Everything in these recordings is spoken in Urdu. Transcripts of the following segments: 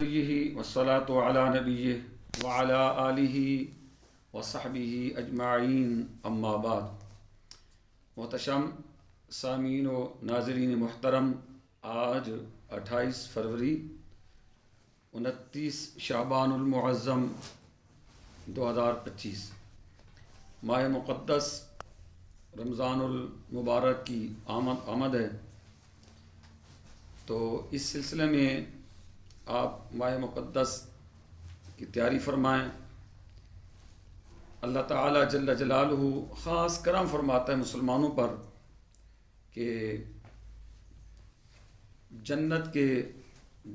والصلاة على نبیہ وعلى آلہ وصحبہ اجمعین اما بعد۔ محتشم سامعین و ناظرین محترم، آج 28 فروری 29 شعبان المعظم 2025 ماہ مقدس رمضان المبارک کی آمد ہے۔ تو اس سلسلے میں آپ ماہ مقدس کی تیاری فرمائیں۔ اللہ تعالیٰ جل جلالہ خاص کرم فرماتا ہے مسلمانوں پر کہ جنت کے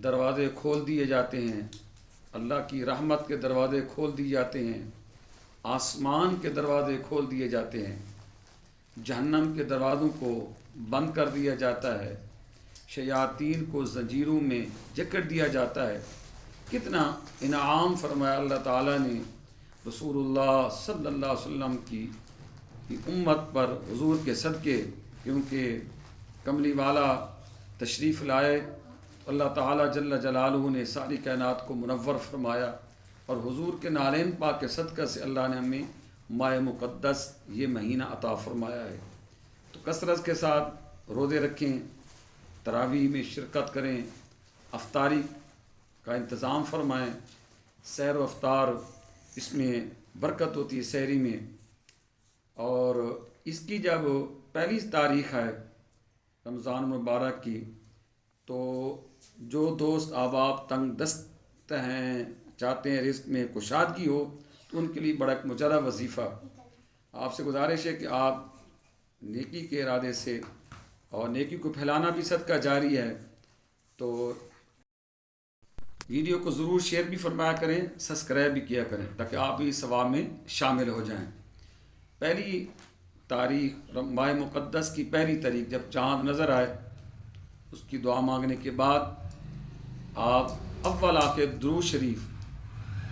دروازے کھول دیے جاتے ہیں، اللہ کی رحمت کے دروازے کھول دیے جاتے ہیں، آسمان کے دروازے کھول دیے جاتے ہیں، جہنم کے دروازوں کو بند کر دیا جاتا ہے، شیاطین کو زنجیروں میں جکڑ دیا جاتا ہے۔ کتنا انعام فرمایا اللہ تعالیٰ نے رسول اللہ صلی اللہ علیہ وسلم کی امت پر حضور کے صدقے، کیونکہ کملی والا تشریف لائے، اللہ تعالیٰ جل جلالہ نے ساری کائنات کو منور فرمایا، اور حضور کے نالین پاک کے صدقہ سے اللہ نے ہمیں ماہ مقدس یہ مہینہ عطا فرمایا ہے۔ تو کثرت کے ساتھ روزے رکھیں، تراویح میں شرکت کریں، افطاری کا انتظام فرمائیں، سحر و افطار اس میں برکت ہوتی ہے سحری میں۔ اور اس کی جب پہلی تاریخ ہے رمضان مبارک کی، تو جو دوست احباب تنگ دست ہیں، چاہتے ہیں رزق میں کشادگی ہو، تو ان کے لیے بڑا ایک مجرب وظیفہ آپ سے گزارش ہے کہ آپ نیکی کے ارادے سے، اور نیکی کو پھیلانا بھی صدقہ جاری ہے، تو ویڈیو کو ضرور شیئر بھی فرمایا کریں، سبسکرائب بھی کیا کریں، تاکہ آپ بھی ثواب میں شامل ہو جائیں۔ پہلی تاریخ ماہ مقدس کی پہلی تاریخ جب چاند نظر آئے، اس کی دعا مانگنے کے بعد آپ اول آخر درود شریف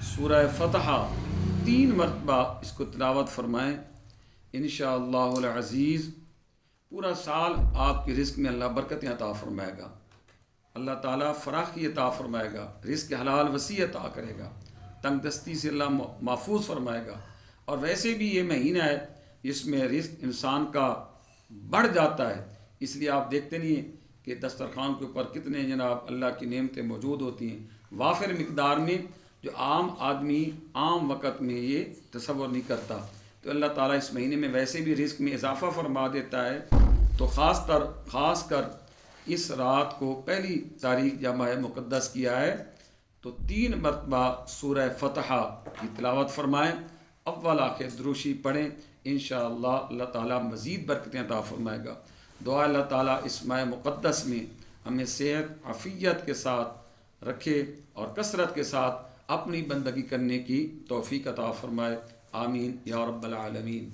سورہ فتح 3 مرتبہ اس کو تلاوت فرمائیں۔ انشاءاللہ العزیز پورا سال آپ کے رزق میں اللہ برکتیں عطا فرمائے گا، اللہ تعالیٰ فراخی عطا فرمائے گا، رزق حلال وسیع عطا کرے گا، تنگ دستی سے اللہ محفوظ فرمائے گا۔ اور ویسے بھی یہ مہینہ ہے جس میں رزق انسان کا بڑھ جاتا ہے، اس لیے آپ دیکھتے نہیں ہیں کہ دسترخوان کے اوپر کتنے جناب اللہ کی نعمتیں موجود ہوتی ہیں وافر مقدار میں، جو عام آدمی عام وقت میں یہ تصور نہیں کرتا۔ تو اللہ تعالیٰ اس مہینے میں ویسے بھی رزق میں اضافہ فرما دیتا ہے۔ تو خاص کر اس رات کو پہلی تاریخ جب ماہ مقدس کیا ہے، تو 3 مرتبہ سورہ فتح کی تلاوت فرمائیں، اول آخر دروشی پڑھیں، انشاءاللہ اللہ تعالیٰ مزید برکتیں عطا فرمائے گا۔ دعا اللہ تعالیٰ اس ماہ مقدس میں ہمیں صحت عافیت کے ساتھ رکھے، اور کثرت کے ساتھ اپنی بندگی کرنے کی توفیق عطا فرمائے۔ آمین یا رب العالمین۔